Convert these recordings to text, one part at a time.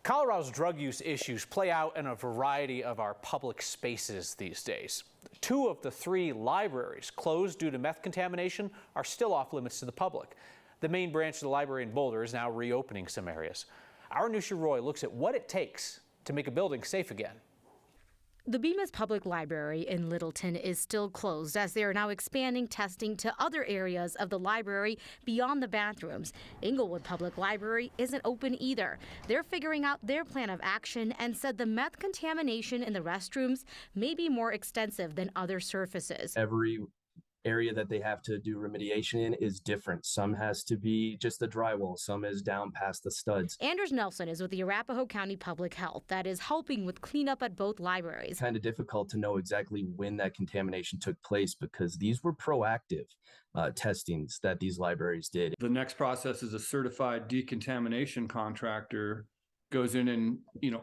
Colorado's drug use issues play out in a variety of our public spaces these days. 2 of the 3 libraries closed due to meth contamination are still off limits to the public. The main branch of the library in Boulder is now reopening some areas. Our Nusha Roy looks at what it takes to make a building safe again. The Bemis Public Library in Littleton is still closed as they are now expanding testing to other areas of the library beyond the bathrooms. Inglewood Public Library isn't open either. They're figuring out their plan of action and said the meth contamination in the restrooms may be more extensive than other surfaces. Every area that they have to do remediation in is different. Some has to be just the drywall, some is down past the studs. Anders Nelson is with the Arapahoe County Public Health that is helping with cleanup at both libraries. Kind of difficult to know exactly when that contamination took place because these were proactive testings that these libraries did. The next process is a certified decontamination contractor goes in and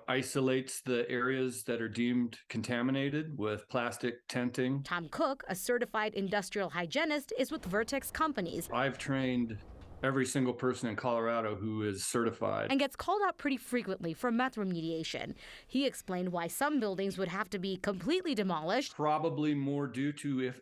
isolates the areas that are deemed contaminated with plastic tenting. Tom Cook, a certified industrial hygienist, is with Vertex Companies. I've trained every single person in Colorado who is certified and gets called out pretty frequently for meth remediation. He explained why some buildings would have to be completely demolished. Probably more due to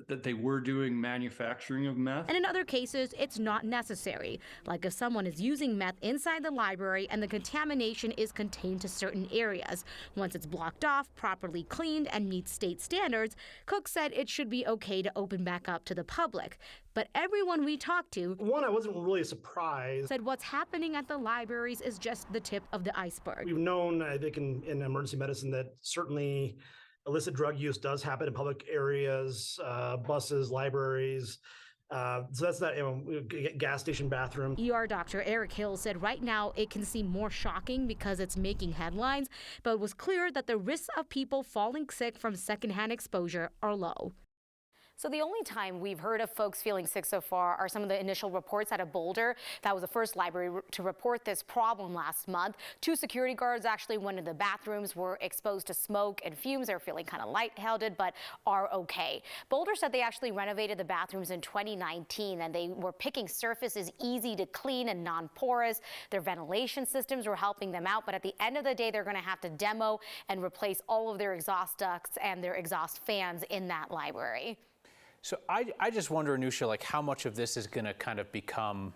that they were doing manufacturing of meth. And in other cases, it's not necessary. Like if someone is using meth inside the library and the contamination is contained to certain areas. Once it's blocked off, properly cleaned, and meets state standards, Cook said it should be okay to open back up to the public. But everyone we talked to, I wasn't really surprised, said what's happening at the libraries is just the tip of the iceberg. We've known, I think, in emergency medicine that certainly illicit drug use does happen in public areas, buses, libraries. So that's that, gas station bathroom. ER Dr. Eric Hill said right now it can seem more shocking because it's making headlines, but it was clear that the risks of people falling sick from secondhand exposure are low. So the only time we've heard of folks feeling sick so far are some of the initial reports out of Boulder. That was the first library to report this problem last month. 2 security guards actually went into the bathrooms, were exposed to smoke and fumes. They're feeling kind of lightheaded, but are okay. Boulder said they actually renovated the bathrooms in 2019, and they were picking surfaces easy to clean and non-porous. Their ventilation systems were helping them out, but at the end of the day, they're going to have to demo and replace all of their exhaust ducts and their exhaust fans in that library. So I just wonder, Anusha, like how much of this is going to kind of become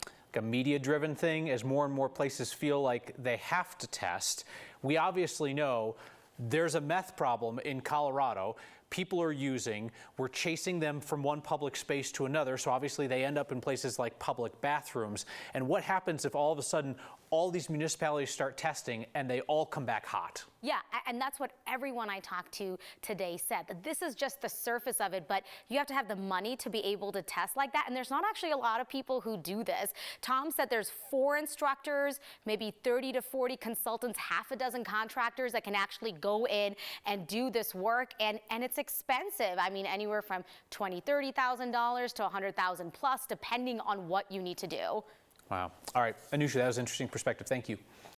like a media-driven thing as more and more places feel like they have to test. We obviously know there's a meth problem in Colorado. People are using, we're chasing them from one public space to another, so obviously they end up in places like public bathrooms. And what happens if all of a sudden all these municipalities start testing and they all come back hot? Yeah, and that's what everyone I talked to today said, that this is just the surface of it, but you have to have the money to be able to test like that, and there's not actually a lot of people who do this. Tom said there's 4 instructors, maybe 30 to 40 consultants, half a dozen contractors that can actually go in and do this work, and it's expensive. I mean, anywhere from $20,000, $30,000 to $100,000 plus, depending on what you need to do. Wow. All right, Anusha, that was an interesting perspective. Thank you.